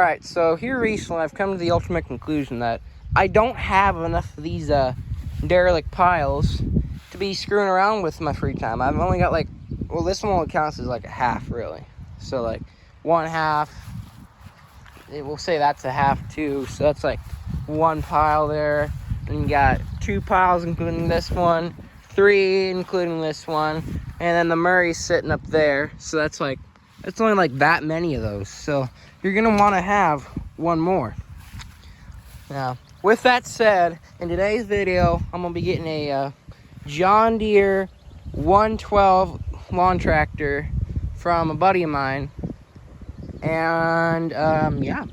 Alright, so here recently I've come to the ultimate conclusion that I don't have enough of these derelict piles to be screwing around with in my free time. I've only got well, this one only counts as like a half, really. So like 1/2, we'll say that's a half too. So that's like 1 pile there. Then you got 2 piles including this one, 3 including this one, and then the Murray's sitting up there. So that's only like that many of those. So you're gonna want to have one more. Now, with that said, in today's video, I'm gonna be getting a John Deere 112 lawn tractor from a buddy of mine, and yeah,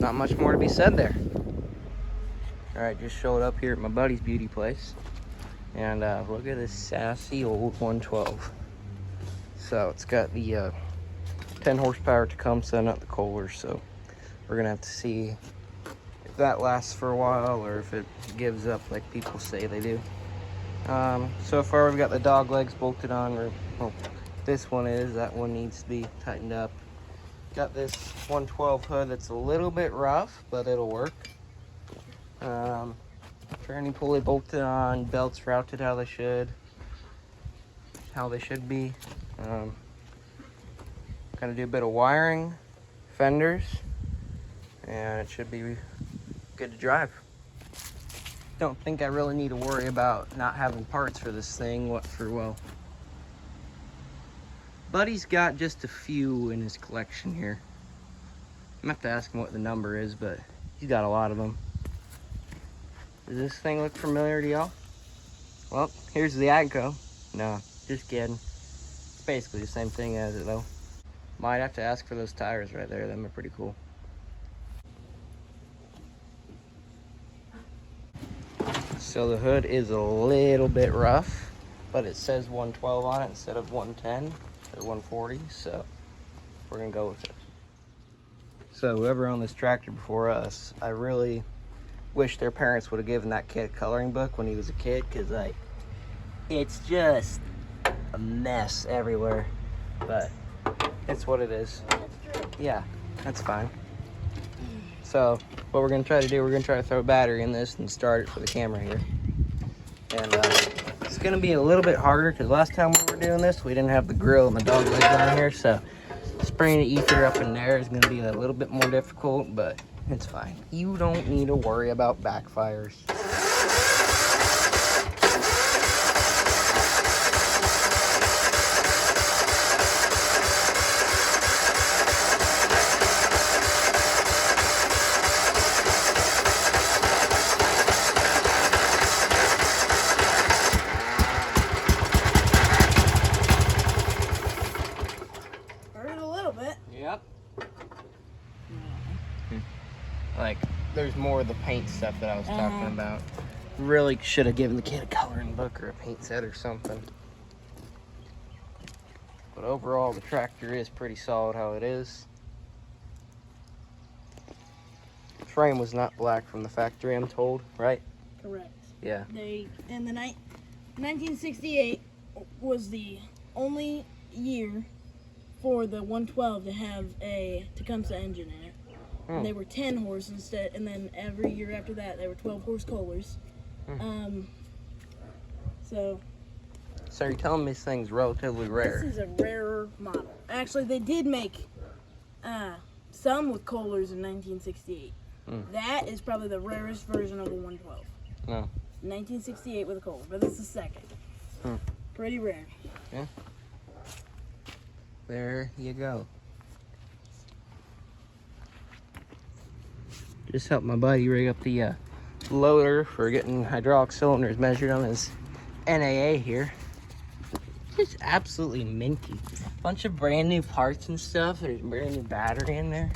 not much more to be said there. All right, just showed up here at my buddy's beauty place, and look at this sassy old 112. So it's got the 10 horsepower Tecumseh, not the Kohler, so we're gonna have to see if that lasts for a while or if it gives up like people say they do. So far we've got the dog legs bolted on, or well, this one is, that one needs to be tightened up. Got this 112 hood that's a little bit rough, but it'll work. Turning pulley bolted on, belts routed how they should be. Gonna do a bit of wiring, fenders, and it should be good to drive. Don't think I really need to worry about not having parts for this thing. Well, Buddy's got just a few in his collection here. I'm gonna have to ask him what the number is, but he's got a lot of them. Does this thing look familiar to y'all? Well, here's the AGCO. No, just kidding. It's basically the same thing as it though. Might have to ask for those tires right there. Them are pretty cool. So the hood is a little bit rough, but it says 112 on it instead of 110 or 140, so we're gonna go with it. So whoever owned this tractor before us, I really wish their parents would have given that kid a coloring book when he was a kid, because like, it's just a mess everywhere, but it's what it is. Yeah, that's fine. So what we're gonna try to do, we're gonna try to throw a battery in this and start it for the camera here. And it's gonna be a little bit harder because last time we were doing this, we didn't have the grill and the dog legs on here. So spraying the ether up in there is gonna be a little bit more difficult, but it's fine. You don't need to worry about backfires. Yep. Like, there's more of the paint stuff that I was talking about. Really should have given the kid a coloring book or a paint set or something. But overall, the tractor is pretty solid how it is. The frame was not black from the factory, I'm told, right? Correct. Yeah. In the 1968 was the only year for the 112 to have a Tecumseh engine in it. And they were 10 horse instead, and then every year after that they were 12 horse Kohlers. So you're telling me this thing's relatively rare? This is a rarer model. Actually, they did make some with Kohlers in 1968. That is probably the rarest version of a 112. No. 1968 with a Kohler, but it's the second. Pretty rare. Yeah. There you go. Just helped my buddy rig up the loader for getting hydraulic cylinders measured on his NAA here. Just absolutely minty. Bunch of brand new parts and stuff. There's a brand new battery in there.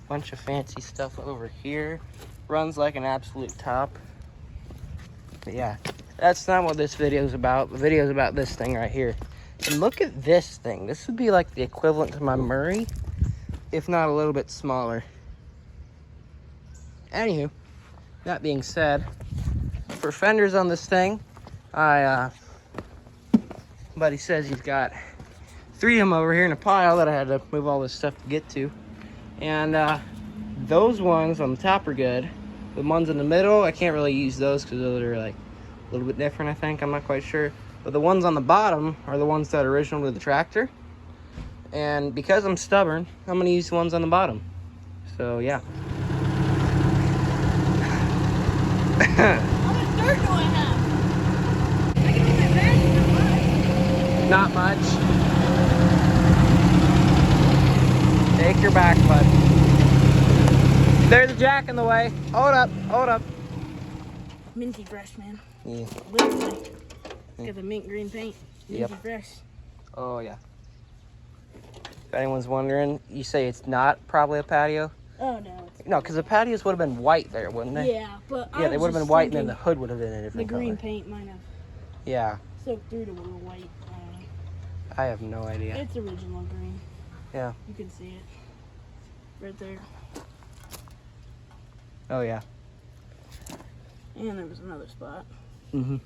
Bunch of fancy stuff over here. Runs like an absolute top. But yeah, that's not what this video is about. The video is about this thing right here. And look at this thing. This would be like the equivalent to my Murray, if not a little bit smaller. Anywho, that being said, for fenders on this thing, buddy says he's got 3 of them over here in a pile that I had to move all this stuff to get to. And those ones on the top are good. The ones in the middle, I can't really use those because those are like a little bit different, I think. I'm not quite sure. But the ones on the bottom are the ones that are original to the tractor. And because I'm stubborn, I'm going to use the ones on the bottom. So, yeah. How much dirt do I have? I can only imagine Not much. Take your back, bud. There's a jack in the way. Hold up, hold up. Minty fresh, man. Yeah. Literally. Got the mint green paint. Minty Yep. fresh. Oh, yeah. If anyone's wondering, you say it's not probably a patio? Oh, no. No, because the patios would have been white there, wouldn't they? Yeah, but Yeah, they would have been white, and then the hood would have been a the different green color. paint might have Yeah, soaked through to a little white. I don't know. I have no idea. It's original green. Yeah. You can see it right there. Oh, yeah. And there was another spot. Mm-hmm.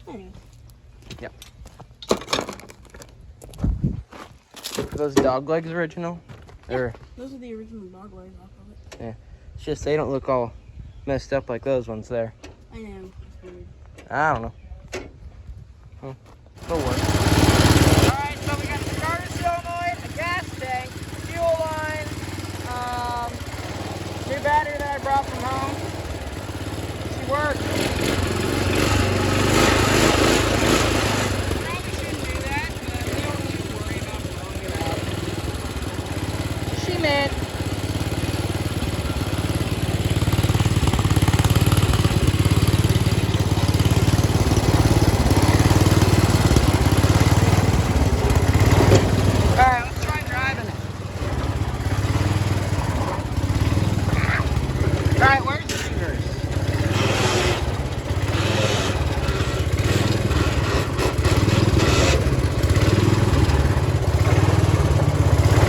Anyway. Yep. Are those dog legs original? Yeah. Or Those are the original dog legs off of it. it's just they don't look all messed up like those ones there. I know. It's weird. I don't know. Well, it'll work. Alright, so we got the starter solenoid, a gas tank, fuel line, new battery that I brought from home. She works. Probably shouldn't do that, but we don't need to worry about blowing it up. She meant. Alright, let's try driving it. Alright, where's the reverse?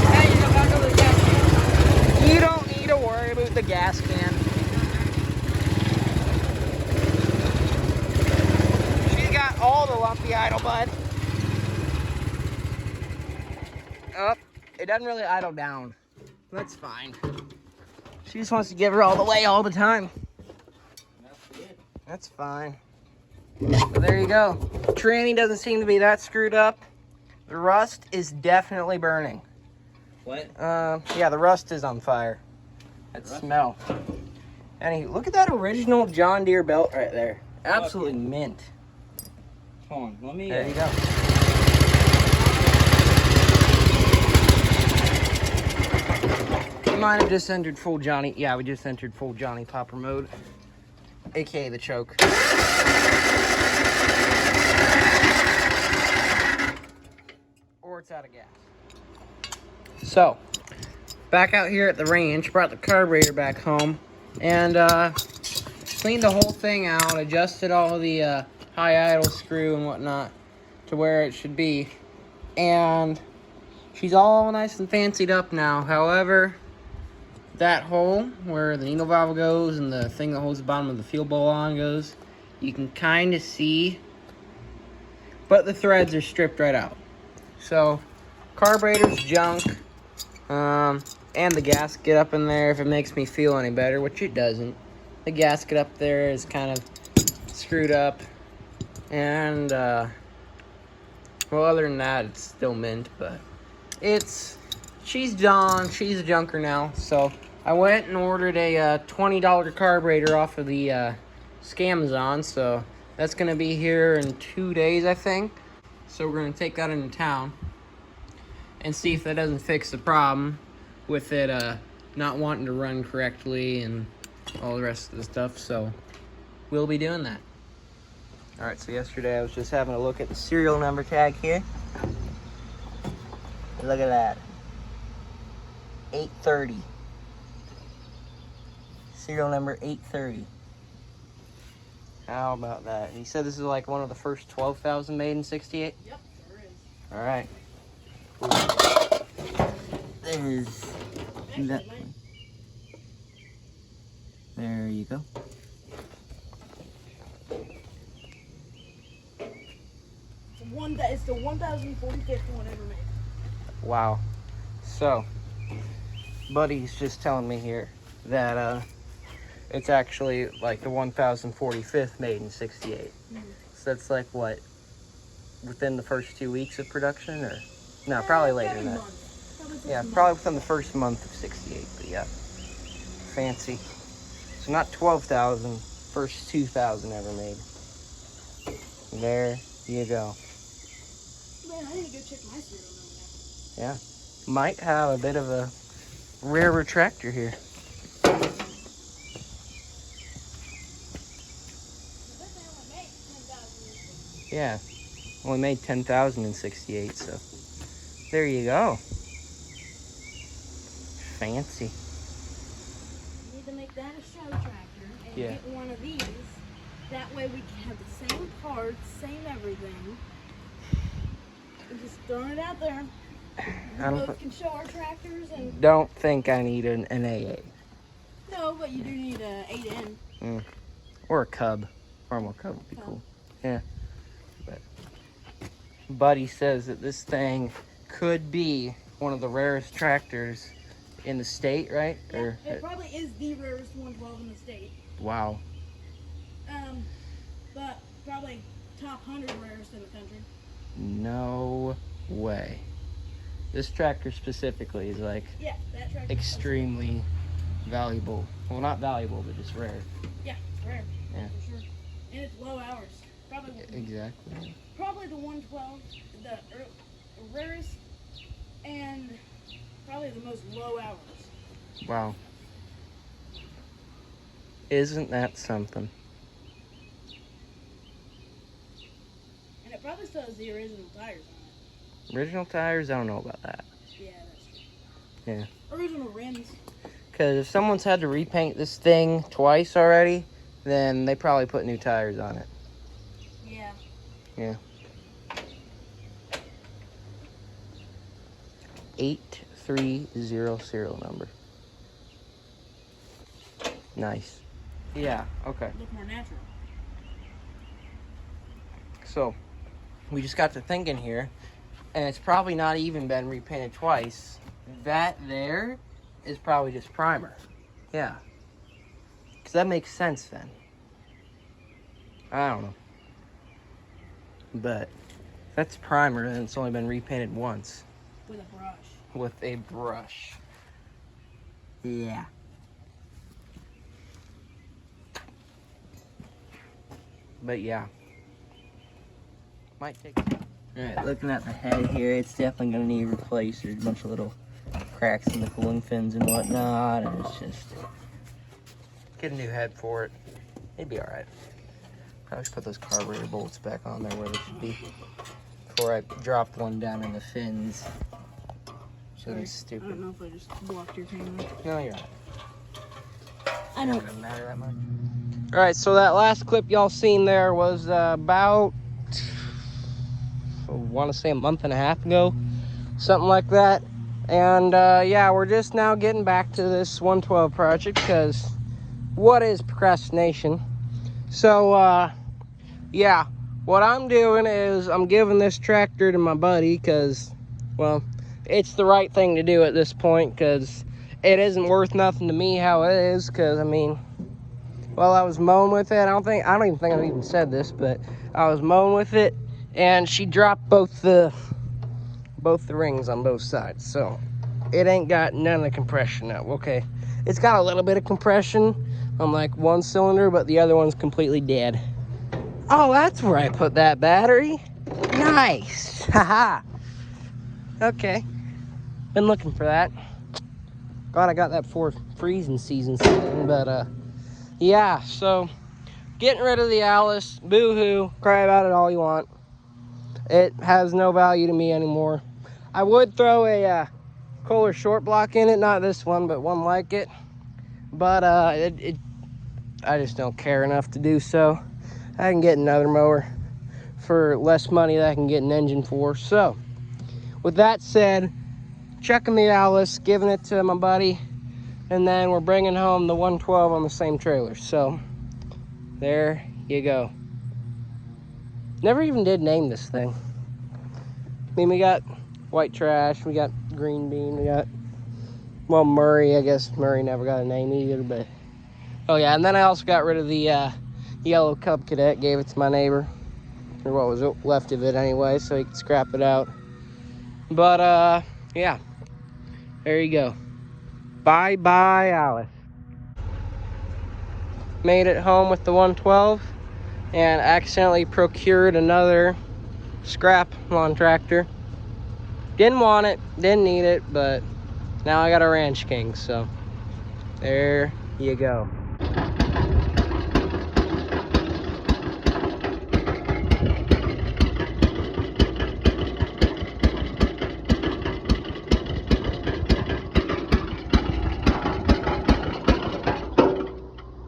Hey, you go back over the gas can. You don't need to worry about the gas can. She's got all the lumpy idle, bud. Oh, it doesn't really idle down. That's fine. She just wants to give her all the way all the time. That's fine. So there you go. Tranny doesn't seem to be that screwed up. The rust is definitely burning. What? Yeah, the rust is on fire. That smell. Anywho, look at that original John Deere belt right there. Absolutely mint. Hold on, let me. There you go. We might have just entered full Johnny. Yeah, we just entered full Johnny Popper mode, aka the choke. Or it's out of gas. So, back out here at the ranch, brought the carburetor back home, and cleaned the whole thing out, adjusted all the high idle screw and whatnot to where it should be, and she's all nice and fancied up now. However, that hole where the needle valve goes and the thing that holds the bottom of the fuel bowl on goes, you can kind of see, but the threads are stripped right out. So, carburetor's junk, and the gasket up in there, if it makes me feel any better, which it doesn't. The gasket up there is kind of screwed up, and, well, other than that, it's still mint, but she's done. She's a junker now. So I went and ordered a $20 carburetor off of the Scamazon. So that's going to be here in 2 days, I think. So we're going to take that into town and see if that doesn't fix the problem with it not wanting to run correctly and all the rest of the stuff. So we'll be doing that. All right, so yesterday I was just having a look at the serial number tag here. Look at that. 830. Serial number 830. How about that? And he said this is like one of the first 12,000 made in 68? Yep, there is. All right. There's that one. There you go. It's the 1,045th one ever made. Wow. So, Buddy's just telling me here that it's actually like the 1045th made in 68. Mm-hmm. So that's like what? Within the first 2 weeks of production, or no, probably later than that. Yeah, probably within the first month of 68, but yeah. Fancy. So not 12,000, first 2,000 ever made. There you go. Man, I need to go check my serial number now. Yeah. Might have a bit of a rarer tractor here. Yeah. Only made 10,000 in 68, so there you go. Fancy. We need to make that a show tractor and Yeah. get one of these. That way we can have the same parts, same everything. We're just throwing it out there. I We both can show our tractors and don't think I need an AA. no, but you do need a 8N. Or a Cub. Normal Cub would be Cub. cool. Yeah. But Buddy says that this thing could be one of the rarest tractors in the state, right? Yeah, Or it probably is the rarest 112 in the state. wow. But probably top 100 rarest in the country. No way. This tractor specifically is like Yeah, that tractor. extremely valuable. Well, not valuable, but just rare. Yeah, rare. Yeah. For sure. And it's low hours. Exactly. Probably the 112, the rarest, and probably the most low hours. Wow. Isn't that something? And it probably still has the original tires on Original tires? I don't know about that. it. Yeah, that's true. Yeah. Original rims. Because if someone's had to repaint this thing twice already, then they probably put new tires on it. Yeah. Yeah. 830 serial number. Nice. Yeah, okay. Look more natural. So, we just got to thinking here, and it's probably not even been repainted twice. That there is probably just primer. Yeah. Because that makes sense then. I don't know. But if that's primer, and it's only been repainted once. With a brush. With a brush. Yeah. But yeah. Might take. Alright, looking at the head here, it's definitely going to need replaced. There's a bunch of little cracks in the cooling fins and whatnot, and it's just. Get a new head for it. It'd be alright. Probably should put those carburetor bolts back on there where they should be. Before I dropped one down in the fins. Sorry. That's stupid. I don't know if I just blocked your camera. No, you're not. I don't. It doesn't matter that much. Alright, so that last clip y'all seen there was about, I want to say a month and a half ago. Something like that. And yeah, we're just now getting back to this 112 project because what is procrastination? So, yeah, what I'm doing is I'm giving this tractor to my buddy because, well, it's the right thing to do at this point because it isn't worth nothing to me how it is because, I mean, while I was mowing with it, I don't even think I've even said this, but I was mowing with it and she dropped both the rings on both sides. So it ain't got none of the compression now. Okay, it's got a little bit of compression on like one cylinder, but the other one's completely dead. Oh, that's where I put that battery. Nice. Haha. Okay. Been looking for that. Glad I got that for freezing season, but yeah, so getting rid of the Alice. Boo-hoo. Cry about it all you want. It has no value to me anymore. I would throw a Kohler short block in it, not this one, but one like it. But I just don't care enough to do so. I can get another mower for less money that I can get an engine for. So, with that said, checking the Alice, giving it to my buddy, and then we're bringing home the 112 on the same trailer. So, there you go. Never even did name this thing. I mean, we got white trash. We got green bean. We got, well, Murray. I guess Murray never got a name either, but. Oh yeah, and then I also got rid of the yellow Cub Cadet. Gave it to my neighbor, or what was left of it anyway, so he could scrap it out. But yeah, there you go. Bye bye, Alice. Made it home with the 112 and accidentally procured another scrap lawn tractor. Didn't want it, didn't need it, but now I got a Ranch King, so there you go.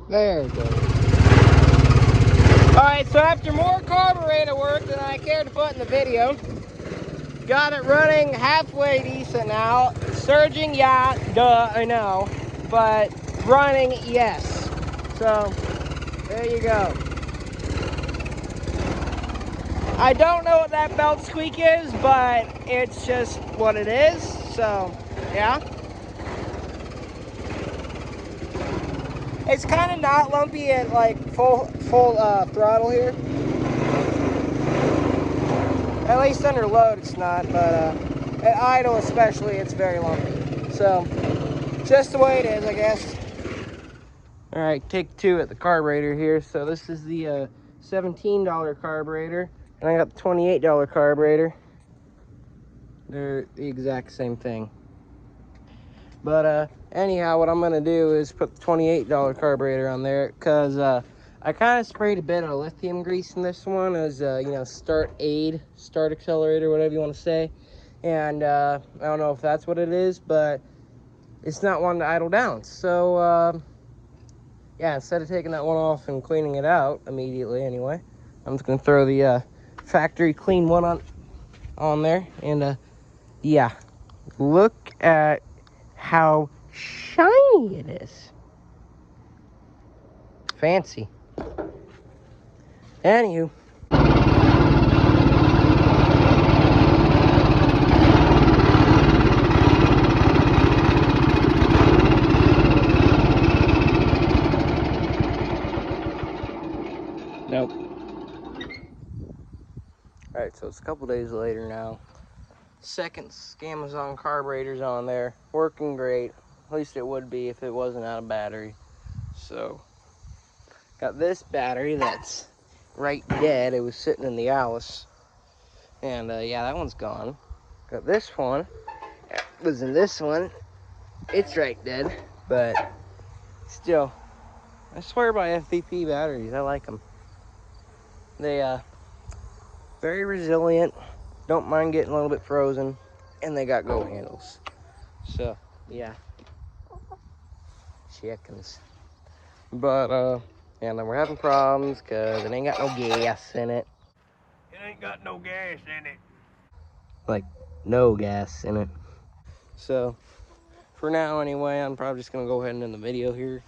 There it goes. Alright, so after more carburetor work than I cared to put in the video, got it running halfway decent now. Surging, yeah, duh, I know. But running, yes. So, there you go. I don't know what that belt squeak is, but it's just what it is. So, yeah. It's kind of not lumpy at like full throttle here. At least under load it's not, but at idle especially it's very lumpy. So, just the way it is, I guess. All right, take two at the carburetor here. So this is the $17 carburetor, and I got the $28 carburetor. They're the exact same thing. But anyhow, what I'm gonna do is put the $28 carburetor on there, because I kind of sprayed a bit of lithium grease in this one as you know, start accelerator, whatever you want to say. And I don't know if that's what it is, but it's not one to idle down. So yeah, instead of taking that one off and cleaning it out immediately anyway, I'm just gonna throw the factory clean one on there. And yeah, look at how shiny it is. Fancy. Anywho. Nope. Alright, so it's a couple days later now. Second Amazon carburetor's on there. Working great. At least it would be if it wasn't out of battery. So, got this battery that's right dead. It was sitting in the Alice. And yeah, that one's gone. Got this one. It was in this one. It's right dead. But still, I swear by FVP batteries. I like them. They very resilient. Don't mind getting a little bit frozen. And they got go handles. So, yeah. Chickens. But yeah, then we're having problems because it ain't got no gas in it. It ain't got no gas in it. Like, no gas in it. So, for now anyway, I'm probably just gonna go ahead and end the video here.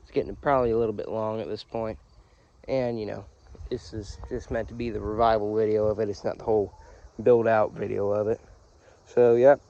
It's getting probably a little bit long at this point. And, you know, this is just meant to be the revival video of it. It's not the whole build out video of it. So, yep.